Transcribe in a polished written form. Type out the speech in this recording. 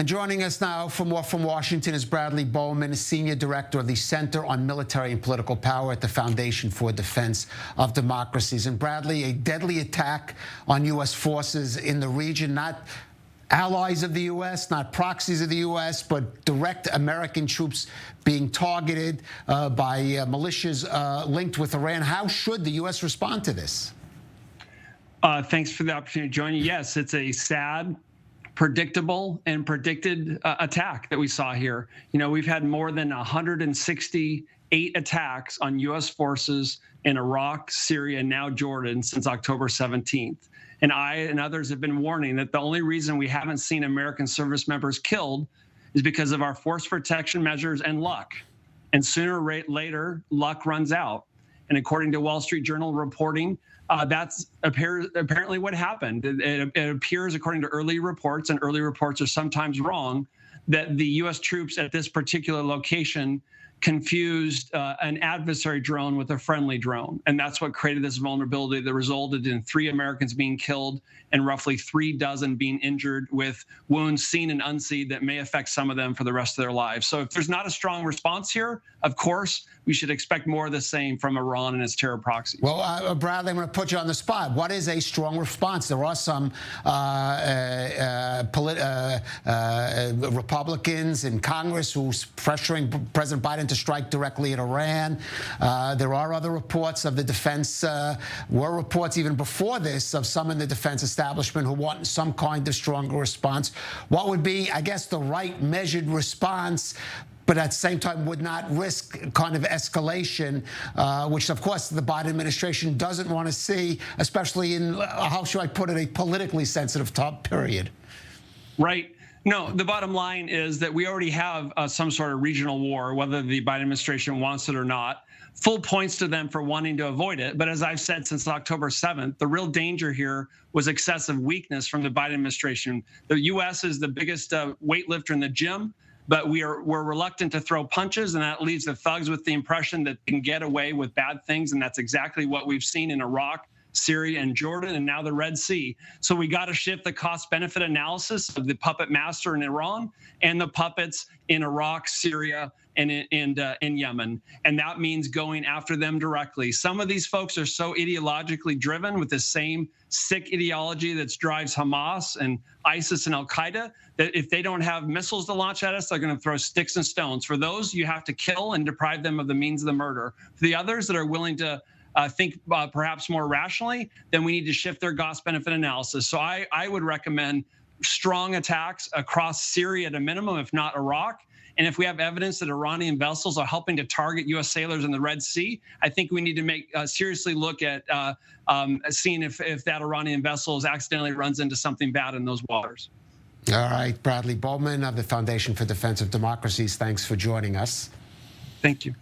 And joining us now for more from Washington is Bradley Bowman, Senior Director of the Center on Military and Political Power at the Foundation for Defense of Democracies. And Bradley, a deadly attack on U.S. forces in the region, not allies of the U.S., not proxies of the U.S., but direct American troops being targeted by militias linked with Iran. How should the U.S. respond to this? Thanks for the opportunity to join you. Yes, it's a sad, predictable, and predicted attack that we saw here. You know, we've had more than 168 attacks on U.S. forces in Iraq, Syria, and now Jordan since October 17th. And I and others have been warning that the only reason we haven't seen American service members killed is because of our force protection measures and luck. And sooner or later, luck runs out. And according to Wall Street Journal reporting, that's apparently what happened. It appears, according to early reports, and early reports are sometimes wrong, that the U.S. troops at this particular location confused an adversary drone with a friendly drone. And that's what created this vulnerability that resulted in 3 Americans being killed and roughly 36 being injured with wounds seen and unseen that may affect some of them for the rest of their lives. So if there's not a strong response here, of course, we should expect more of the same from Iran and its terror proxies. Well, Bradley, I'm going to put you on the spot. What is a strong response? There are some Republicans in Congress who's pressuring President Biden to strike directly at Iran. There are other reports of the defense, were reports even before this of some in the defense establishment who want some kind of stronger response. What would be, I guess, the right measured response, but at the same time would not risk kind of escalation, which, of course, the Biden administration doesn't want to see, especially in, how should I put it, a politically sensitive period? Right. No, the bottom line is that we already have some sort of regional war, whether the Biden administration wants it or not. Full points to them for wanting to avoid it. But as I've said since October 7th, the real danger here was excessive weakness from the Biden administration. The U.S. is the biggest weightlifter in the gym, but we're reluctant to throw punches, and that leaves the thugs with the impression that they can get away with bad things, and that's exactly what we've seen in Iraq, Syria, and Jordan, and now the Red Sea. So we got to shift the cost-benefit analysis of the puppet master in Iran and the puppets in Iraq, Syria, and in Yemen. And that means going after them directly. Some of these folks are so ideologically driven with the same sick ideology that drives Hamas and ISIS and Al-Qaeda, that if they don't have missiles to launch at us, they're going to throw sticks and stones. For those, you have to kill and deprive them of the means of the murder. For the others that are willing to think perhaps more rationally, then we need to shift their cost-benefit analysis. So I would recommend strong attacks across Syria at a minimum, if not Iraq. And if we have evidence that Iranian vessels are helping to target U.S. sailors in the Red Sea, I think we need to seriously look at seeing if that Iranian vessel accidentally runs into something bad in those waters. All right, Bradley Bowman of the Foundation for Defense of Democracies, thanks for joining us. Thank you.